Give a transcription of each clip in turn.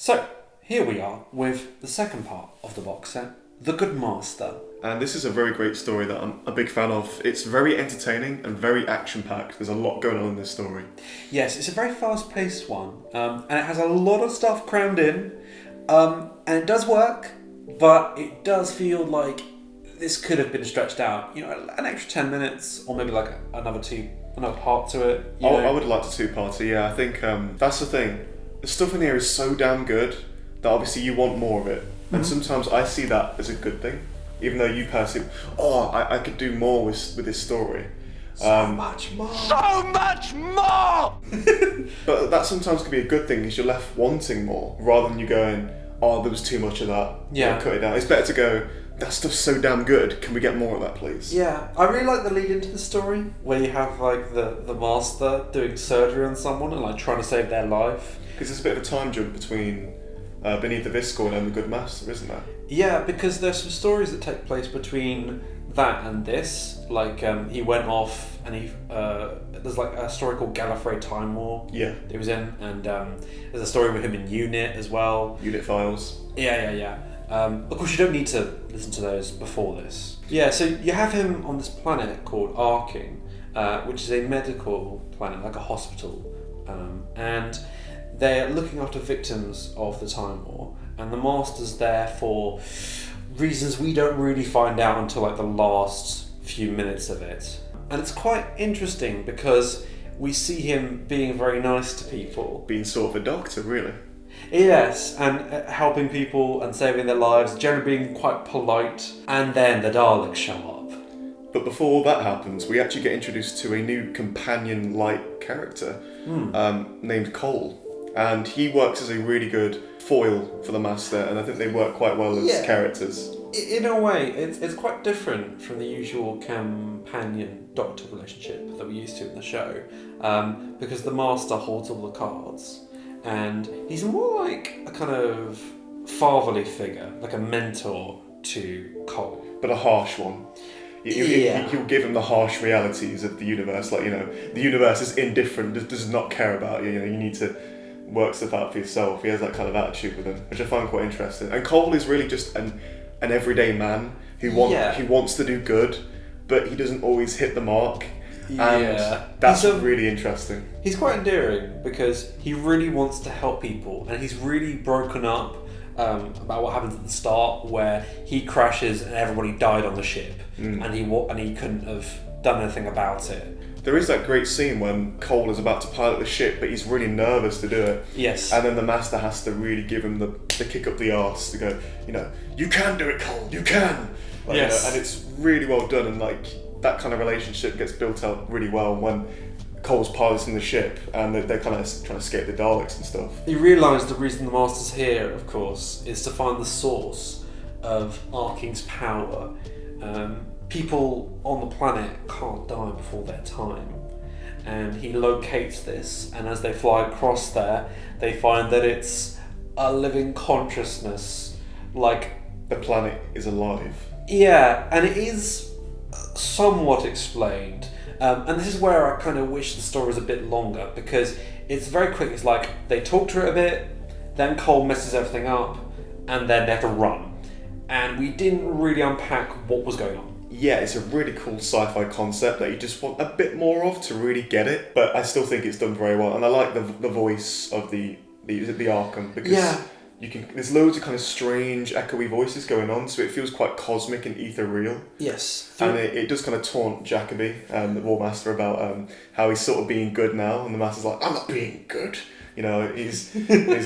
So, here we are with the second part of the box set, The Good Master. And this is a very great story that I'm a big fan of. It's very entertaining and very action-packed. There's a lot going on in this story. Yes, it's a very fast-paced one, and it has a lot of stuff crammed in, and it does work, but it does feel like this could have been stretched out. You know, an extra 10 minutes, or maybe like another part to it. I would like to two-parter, yeah. I think that's the thing. The stuff in here is so damn good that obviously you want more of it. And sometimes I see that as a good thing. Even though you personally, I could do more with this story. So much more! So much more! But that sometimes can be a good thing because you're left wanting more rather than you going, oh, there was too much of that. Yeah. Cut it down. It's better to go, that stuff's so damn good, can we get more of that, please? Yeah, I really like the lead into the story where you have like the master doing surgery on someone and like trying to save their life. Because there's a bit of a time jump between Beneath the Viscoid and the Good Master, isn't there? Yeah, because there's some stories that take place between that and this. Like he went off and there's like a story called Gallifrey Time War. Yeah. That he was in, and there's a story with him in Unit as well. Unit Files. Yeah. Of course, you don't need to listen to those before this. Yeah, so you have him on this planet called Arking, which is a medical planet, like a hospital, and they're looking after victims of the Time War, and the Master's there for reasons we don't really find out until like the last few minutes of it. And it's quite interesting because we see him being very nice to people. Being sort of a doctor, really. Yes, and helping people and saving their lives, generally being quite polite. And then the Daleks show up. But before all that happens, we actually get introduced to a new companion-like character named Cole. And he works as a really good foil for the Master, and I think they work quite well as characters. In a way, it's quite different from the usual companion-doctor relationship that we're used to in the show, because the Master holds all the cards, and he's more like a kind of fatherly figure, like a mentor to Cole. But a harsh one. He'll give him the harsh realities of the universe, like, the universe is indifferent, does not care about you, you need to work stuff out for yourself. He has that kind of attitude with him, which I find quite interesting. And Cole is really just an everyday man who wants to do good, but he doesn't always hit the mark. And that's really interesting. He's quite endearing because he really wants to help people, and he's really broken up about what happens at the start, where he crashes and everybody died on the ship, and he couldn't have done anything about it. There is that great scene when Cole is about to pilot the ship, but he's really nervous to do it. Yes. And then the Master has to really give him the kick up the arse to go, you can do it, Cole, you can! Yes. And it's really well done, and that kind of relationship gets built up really well when Cole's piloting the ship and they're kind of trying to escape the Daleks and stuff. You realise the reason the Master's here, of course, is to find the source of Arking's power. People on the planet can't die before their time, and he locates this, and as they fly across there, they find that it's a living consciousness, like... The planet is alive. Yeah, and it is somewhat explained, and this is where I kind of wish the story was a bit longer, because it's very quick. It's like, they talk to it a bit, then Cole messes everything up, and then they have to run, and we didn't really unpack what was going on. Yeah, it's a really cool sci-fi concept that you just want a bit more of to really get it, but I still think it's done very well, and I like the voice of the Arkham, because there's loads of kind of strange echoey voices going on, so it feels quite cosmic and ethereal. Yes. And it does kind of taunt Jacoby, the War Master, about how he's sort of being good now, and the Master's like, I'm not being good. He's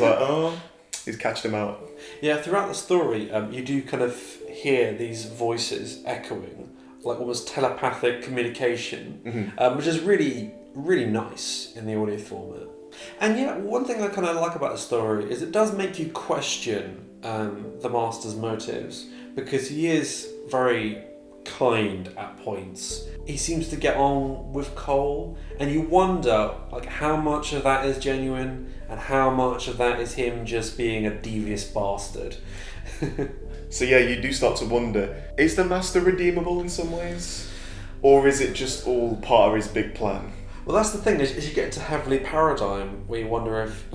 like, he's catching him out. Yeah, throughout the story, you do kind of hear these voices echoing, like almost telepathic communication, which is really, really nice in the audio format. And yeah, one thing I kind of like about the story is it does make you question the Master's motives, because he is very kind at points. He seems to get on with Cole, and you wonder how much of that is genuine and how much of that is him just being a devious bastard. So yeah, you do start to wonder, is the Master redeemable in some ways? Or is it just all part of his big plan? Well, that's the thing, is you get into Heavenly Paradigm, where you wonder if,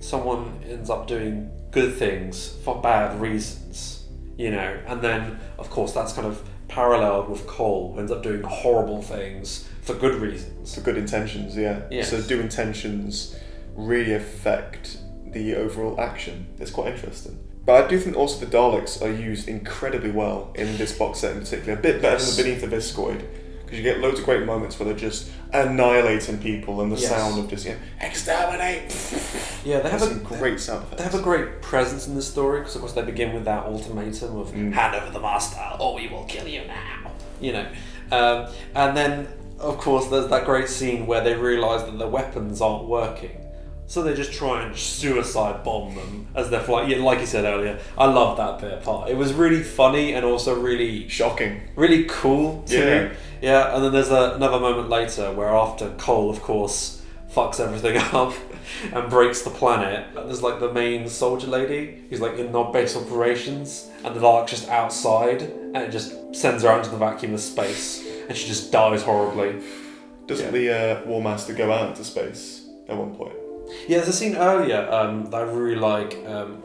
someone ends up doing good things for bad reasons, and then, of course, that's kind of paralleled with Cole, who ends up doing horrible things for good reasons. For good intentions, yeah. Yes. So do intentions really affect the overall action? It's quite interesting. But I do think also the Daleks are used incredibly well in this box set in particular. A bit better than the Beneath the Viscoid. Because you get loads of great moments where they're just annihilating people and the sound of just, exterminate! Yeah, they have some great sound effects. They have a great presence in the story, because of course they begin with that ultimatum of hand over the master, or we will kill you now. And then, of course, there's that great scene where they realise that the weapons aren't working. So they just try and suicide bomb them as they're flying. Yeah, like you said earlier, I love that bit part. It was really funny and also really shocking, really cool too. Yeah, and then there's another moment later where after Cole, of course, fucks everything up and breaks the planet, there's like the main soldier lady who's like in base operations, and the Dalek's just outside, and it just sends her out into the vacuum of space, and she just dies horribly. Doesn't the War Master go out into space at one point? Yeah, there's a scene earlier that I really like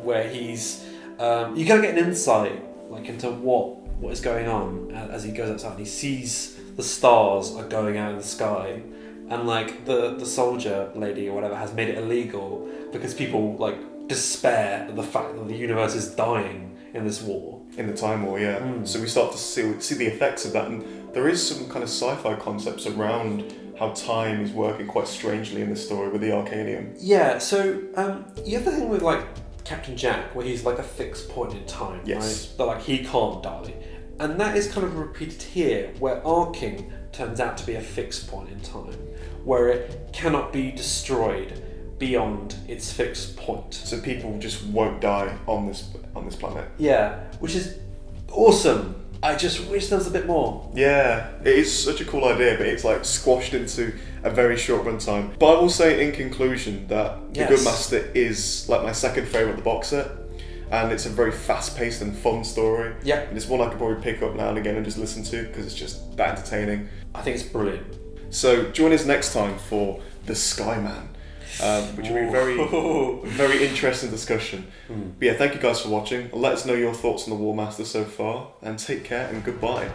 where he's you kind of get an insight into what is going on as he goes outside and he sees the stars are going out in the sky, and the soldier lady or whatever has made it illegal because people despair at the fact that the universe is dying in this war. In the Time War, yeah. So we start to see the effects of that, and there is some kind of sci-fi concepts around how time is working quite strangely in this story with the Arcanium. Yeah, so you have the thing with Captain Jack, where he's a fixed point in time, yes. Right? That he can't die. And that is kind of repeated here, where Arking turns out to be a fixed point in time, where it cannot be destroyed beyond its fixed point. So people just won't die on this planet. Yeah, which is awesome. I just wish there was a bit more. Yeah, it is such a cool idea, but it's squashed into a very short runtime. But I will say in conclusion that The Good Master is my second favourite of the box set, and it's a very fast-paced and fun story. Yeah. And it's one I could probably pick up now and again and just listen to because it's just that entertaining. I think it's brilliant. So join us next time for The Skyman. Which will be a very interesting discussion. But yeah, thank you guys for watching. Let us know your thoughts on the War Master so far, and take care and goodbye.